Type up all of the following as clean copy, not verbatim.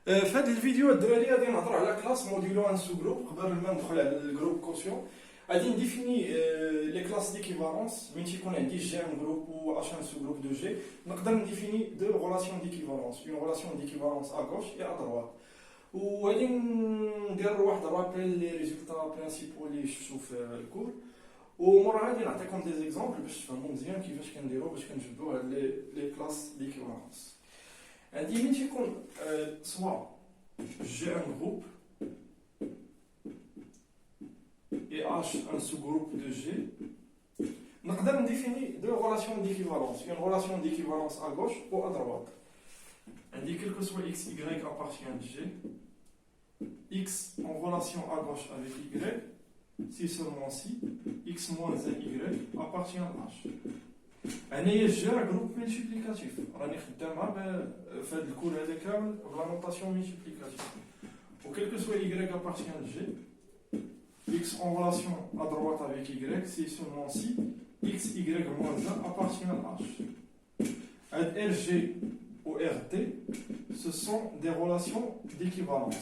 في هذه الفيديو الدراري غادي نهضر على كلاس موديلو ان سو جروب قبل ما ندخل على الجروب كوسيون. غادي نديفيني لي كلاس ديكيفالونس من تيكون عندي جي ان جروب و اش ان سو جروب دو جي. نقدر نديفيني دو غولاسيون ديكيفالونس، اون غولاسيون ديكيفالونس ا غوش اي ا دروات. وغادي ندير واحد رابيل لي ريزولتا برينسيبو اللي شفتو في الكور، ومورا غادي نعطيكم دي زيكزامبل باش تفهموا مزيان كيفاش كنديرو باش كنجبدو هاد لي كلاس ديكيفالونس. عندي من تيكون سوا جي ان جروب et H un sous-groupe de G, نقدر نديفيني دو غولاسيون ديكيفالونس، une relation d'équivalence à gauche ou à droite. عندي quel que soit x, y appartient à G, x en relation à gauche avec y, si seulement si x moins 1y appartient à H. هنايا G راه جروب ملتيبليكاتيف، راني خدامها في هاد الكور هذا كامل بلا نوطاسيون ملتيبليكاتيف. و quel que soit y appartient à G, x en relation à droite avec y, si seulement si x, y moins 1 appartient à H. RG ou RT, ce sont des relations d'équivalence.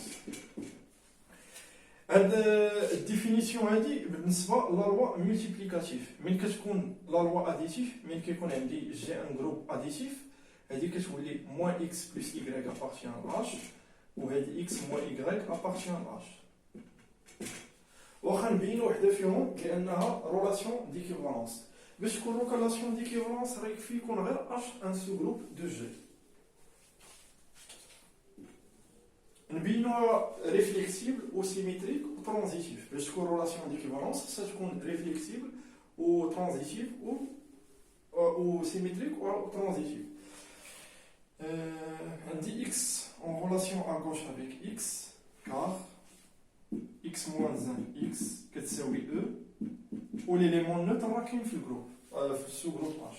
La définition est la loi multiplicative. Mais qu'est-ce qu'on la loi additive? Mais qu'est-ce qu'on dit? J'ai un groupe additif. Elle dit que moins x plus y appartient à H, ou elle dit x moins y appartient à H. واخا نبينو وحده فيهم لانها رولاسيون ديكيفالونس. باش تكون رولاسيون ديكيفالونس راه يكفي يكون غير اش ان سو جروب دو جي. نبينوها ريفليكسيبل و سيميتريك و ترانزيتيف. باش تكون رولاسيون ديكيفالونس خصها تكون ريفليكسيبل و ترانزيتيف و سيميتريك و ترانزيتيف. عندي x en relation à gauche avec x car x moins 1 x كتساوي e وليليمون نوتر راه كاين في الجروب في السو جروب اش.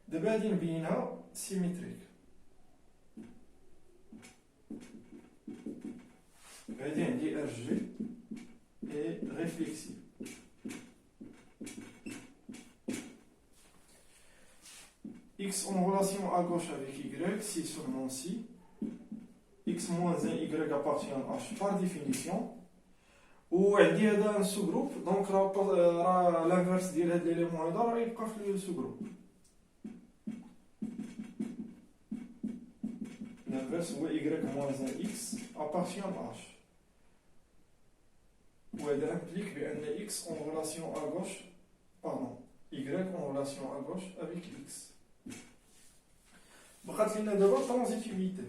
دابا غادي نبينها سيميتريك. غادي عندي ار جي اي ريفليكسيف. x en relation à gauche avec y si seulement si x moins 1y appartient à H par définition. و عندي هذا ان سو جروب دونك راه لانفيرس ديال هاد ليليمون هذا راه يبقى في السو جروب. لانفيرس هو y moins 1x appartient à H. و هذا implique بان x en relation à gauche pardon y en relation à gauche avec x. بقات لنا دابا ترانزيتيفيتي.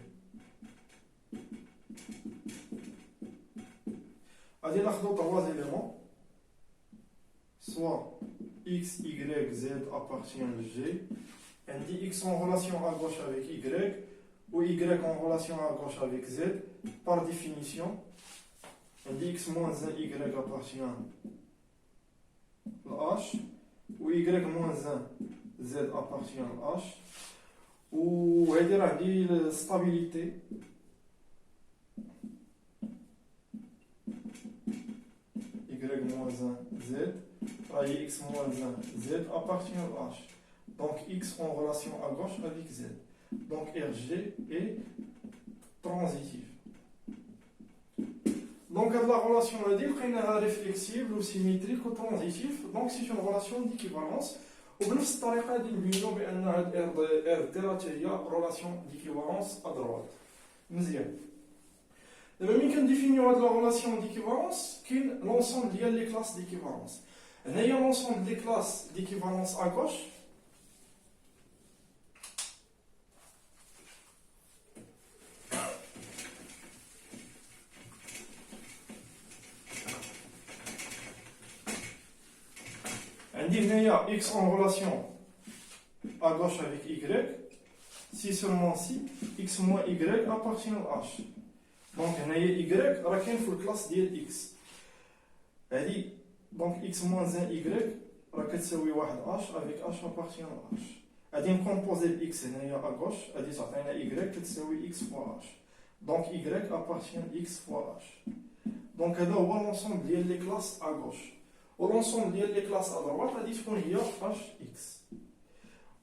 غادي ناخدو 3 éléments, soit x, y, z appartient à G. عندي x en relation à gauche avec y ou y en relation à gauche avec z. Par définition, عندي x moins 1 y appartient à H ou y moins 1 z appartient à H. و هادي راه عندي stabilité moins 1 z, x moins 1 z appartient à H. Donc x en relation à gauche avec z. Donc RG est transitive. Donc la relation est réflexible ou symétrique ou transitive. Donc c'est une relation d'équivalence. وبنفس الطريقه غادي نبينو بان هاد ار دي هي relation d'équivalence à droite. مزيان. دابا ملي كنديفينيو هاد لا غولاسيون ديكيفالونس كاين لونسومبل ديال لي كلاس ديكيفالونس. هنايا لونسومبل دي كلاس ديكيفالونس ا غوش عندي هنايا x en relation à gauche avec y si seulement si x moins y appartient à H. دونك هنايا y راه كاين في الكلاس ديال x. هادي دونك x moins 1 y راه كتساوي واحد h avec h appartient à h. غادي نكومبوزي ب x هنايا ا غوش غادي تعطينا y كتساوي x fois h. دونك y appartient x fois h. دونك هذا هو لونسومبل ديال لي كلاس ا غوش. و لونسومبل ديال لي كلاس ا دروات غادي تكون هي hx.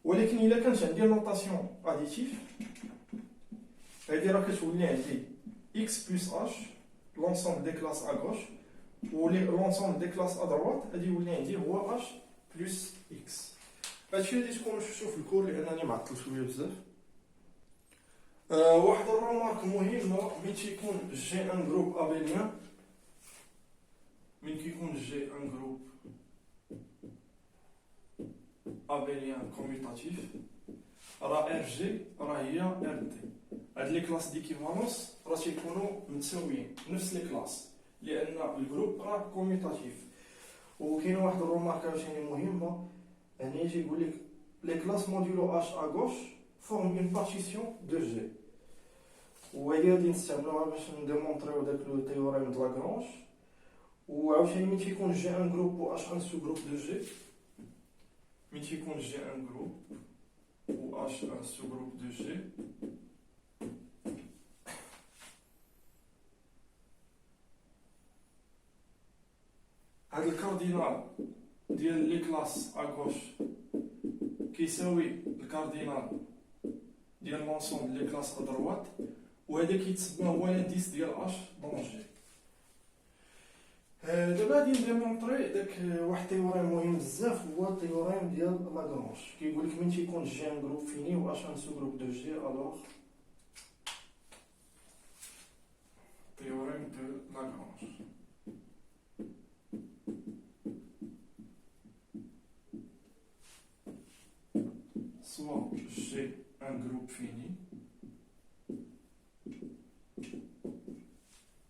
ولكن الا كانت عندي نوطاسيون اديتيف هادي راه كتولي عندي x plus h l'ensemble des classes à gauche و l'ensemble des classes à droite غادي يولي عندي هو h plus x. هادشي غادي تكونوا شفتوا في الكور لانني معطل شويه بزاف. واحد الرومارك مهمه ملي تيكون جي ان جروب ابيليان، ملي كيكون جي ان جروب ابيليان كوميوتاتيف راه ار جي راه هي ار دي. هاد لي كلاس ديكيفالونس راه تيكونوا متساويين نفس لي كلاس لان الجروب راه كوميوتاتيف. وكاين واحد الرومارك عاوتاني مهمه، يعني يجي يقول لك لي كلاس موديلو اش ا غوش فورم اون بارتيسيون دو جي، وهادي غادي نستعملوها باش نديمونطريو داك لو تيوريم د لاغرانج. وعاوتاني ملي تيكون جي ان جروب و اش ان سو جروب دو جي، ملي تيكون جي ان جروب و اش ان سو جروب دو جي هاد الكاردينال ديال لي كلاس ا غوش كيساوي الكاردينال ديال لونسومبل لي كلاس ا دروات، وهذا كيتسمى هو الانديس ديال اش دون جي. دابا غادي نديمونطري داك واحد التيوريم مهم بزاف، هو التيوريم ديال لاغرانج. كيقول لك من تيكون جي ان جروب فيني و اش ان سو جروب دو جي، الوغ تيوريم دو لاغرانج. soit j'ai un groupe fini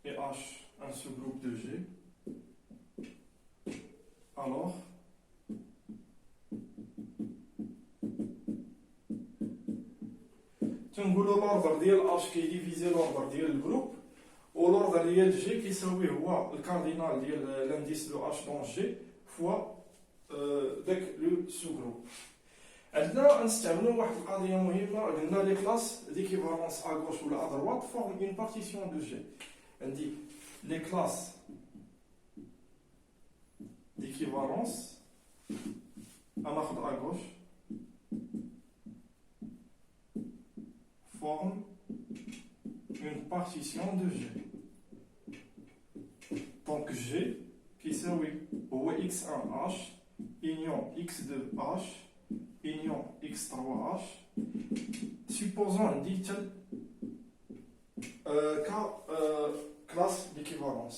et H un sous-groupe de G, alors تنقولوا l'ordre ديال H qui divise l'ordre ديال الجروب، و l'ordre ديال G كيساوي هو الكاردينال ديال l'indice de H dans G fois داك لو sous-groupe. عندنا نستعملوا واحد القضيه مهمه، قلنا لي كلاس ديكيفالونس ا غوش ولا ا دروات فورم اون بارتيسيون دو جي. عندي لي كلاس ديكيفالونس ناخذ ا غوش فورم اون بارتيسيون دو جي. دونك جي كيساوي هو x1 h union x2 h union x3h. supposons عندي تل classe d'équivalence.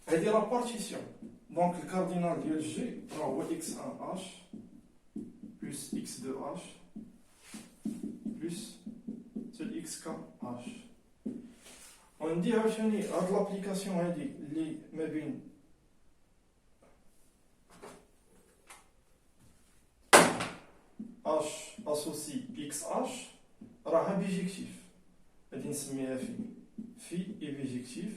هذه la partition. donc le cardinal ديال G هو x1h plus x2h plus تل xkh. وندي عاوتاني هاد لابليكاسيون هادي اللي ما بين h associe xh راها بيجيكتيف، غادي نسميها في اي بيجيكتيف،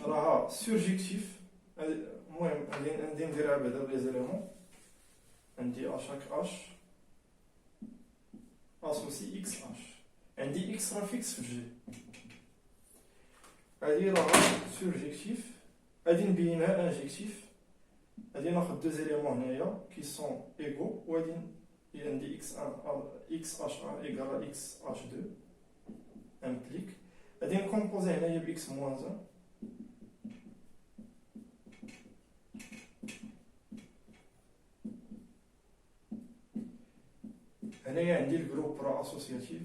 راها سورجيكتيف. المهم غادي نديرها بعدا بلي زيليمون. عندي اشاك h associe xh، عندي x راه فيكس في جي، هادي راها سورجيكتيف، غادي نبينها انجيكتيف. غادي ناخذ دو زيليمون هنايا كي سون ايغو، وغادي عندي x1 ايكال x2 امبليك، غادي نكومبوزي هنايا ب x موان 1. هنايا عندي الجروب راه اسوسياتيف.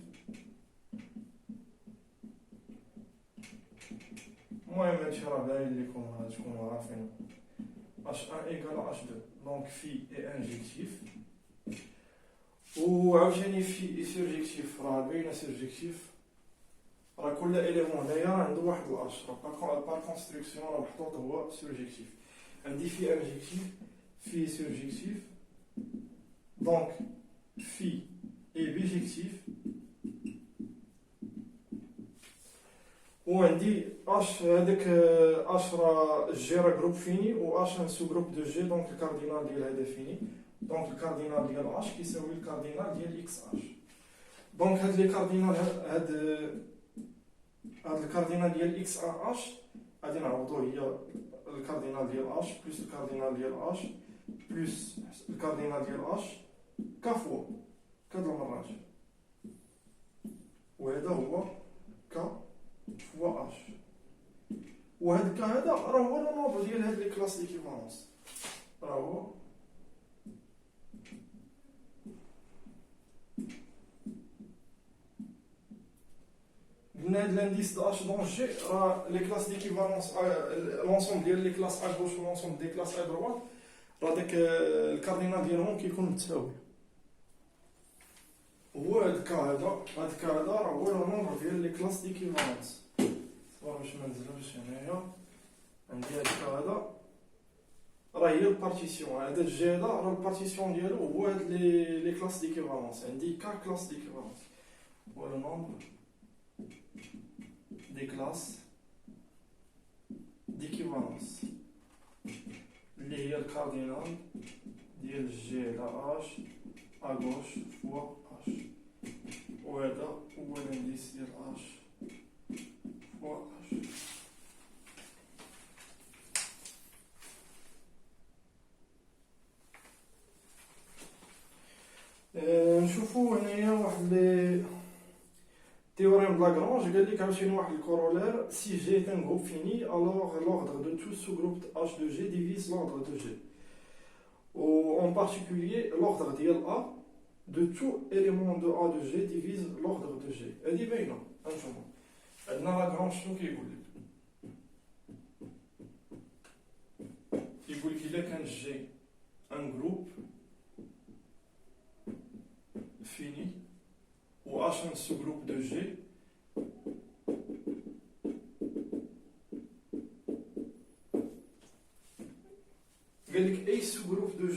المهم هادشي راه باين لكم تكونوا عارفين h1 égale h2. donc phi est injectif وعاوتاني phi est surjectif. راه باينه surjectif، راه كل اليمون هنايا راه عنده واحد الاش، راه بار كونستركسيون راه محطوط هو surjectif. عندي phi injectif phi surjectif، donc phi est bijectif، وعندي اش هذاك اش راه جي راه جروب فيني و اش ان سو جروب دو جي. دونك الكاردينال ديال هذا فيني، دونك الكاردينال ديال اش كيساوي الكاردينال ديال اكس اش. دونك هاد لي كاردينال هاد الكاردينال ديال اكس اش غادي نعوضو هي الكاردينال ديال اش بلس الكاردينال ديال اش بلس الكاردينال ديال اش ك فوا كاد المرات، وهذا هو ك فوا اش. وهذا الكا هذا راه هو لو نومبر ديال هاد لي كلاس ديكيفالونس، راه هو قلنا هاد لانديس د اش دون جي راه لي كلاس ديكيفالونس لونسومبل ديال لي كلاس ا غوش ولونسومبل دي كلاس ا دروات راه داك الكاردينال ديالهم كيكون متساوي. هو هاد الكا هذا راه هو لو نومبر ديال لي كلاس ديكيفالونس. صبر باش ما نزلوش هنايا. عندي هاد الكا هذا راه هي البارتيسيون، هذا الجي هذا راه البارتيسيون ديالو هو هاد لي كلاس ديكيفالونس. عندي كا كلاس ديكيفالونس هو لو نومبر دي كلاس ديكيفالونس اللي هي الكاردينال ديال جي على اش ا غوش فوا اش، وهذا هو الانديس ديال اش فوا اش. نشوفو هنايا واحد لي théorème de Lagrange. قال لك عاوتاني واحد الكورولير si G est un groupe fini alors l'ordre de tout sous-groupe H de G divise l'ordre de G, ou en particulier l'ordre ديال A de tout élément de A de G divise l'ordre de G. هادي باينه. نشوفو عندنا لاغرانج شنو كيقول لك. كيقول لك الا كان G un groupe fini ou H un sous-groupe de G, A sous-groupe de G,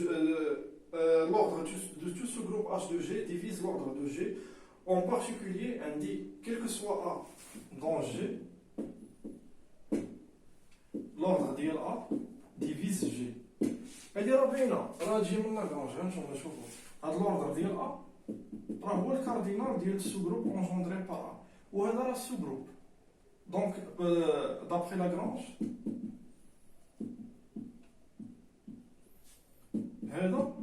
l'ordre de tout sous-groupe H de G divise l'ordre de G, en particulier indique quel que soit A dans G, l'ordre de A divise G. هذه راه باينه، راه تجي من لاغرانج. نشوفو هاد l'ordre ديال A راه هو الكاردينال ديال السو-جروب انجوندري بار A، وهذا راه السو-جروب. دونك دابخي لاغرانج هذا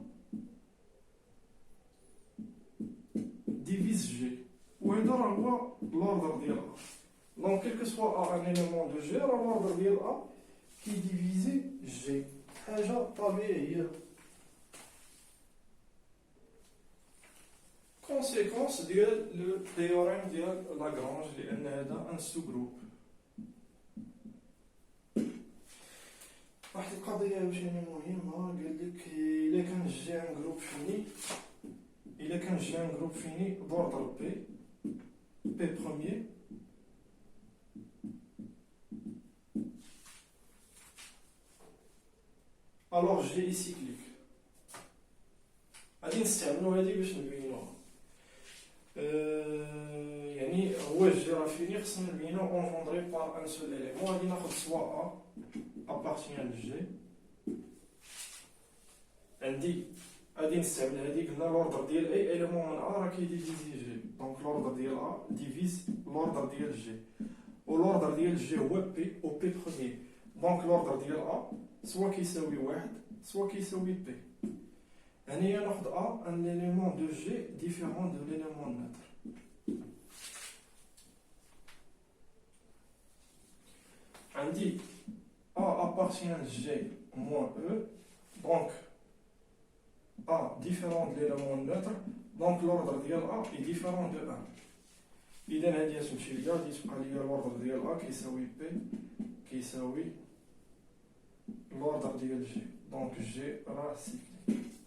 ديفيز جي، وهذا راه هو l'ordre ديال A. دونك كيل كو سوا A ان إيليمون دو جي راه l'ordre ديال A كي ديفيزي جي، حاجه طبيعيه. كونسيكونس ديال لو تيوريم ديال لاغرانج لان هذا ان سو جروب. واحد القضيه عاوتاني مهمه، قال لك الا كان جي ان جروب فيني، الا كان جي ان جروب فيني دوردر بي بروميير الوغ جي اي سيكليك. غادي نستعملو هادي باش نبينوها. يعني هو الجي راه فيني خصنا نبينو اونجوندري بار ان سول اليمون. غادي ناخد سوا ا ابارتيان لجي، عندي غادي نستعمل هادي. قلنا لوردر ديال اي اليمون من ا راه كيديفيزي جي، دونك لوردر ديال ا ديفيز لوردر ديال جي، و لوردر ديال جي هو بي و بي بروميير. دونك لوردر ديال ا سوا كيساوي واحد سوا كيساوي بي. هنايا ناخد A un élément de G différent de l'élément neutre. عندي A appartient à G moins E, donc A différent de l'élément neutre, donc l'ordre ديال A est différent de 1. إذا هادي تمشي ليا غادي تبقى ليا l'ordre ديال A كيساوي P كيساوي l'ordre ديال G، donc G راه سيكليك.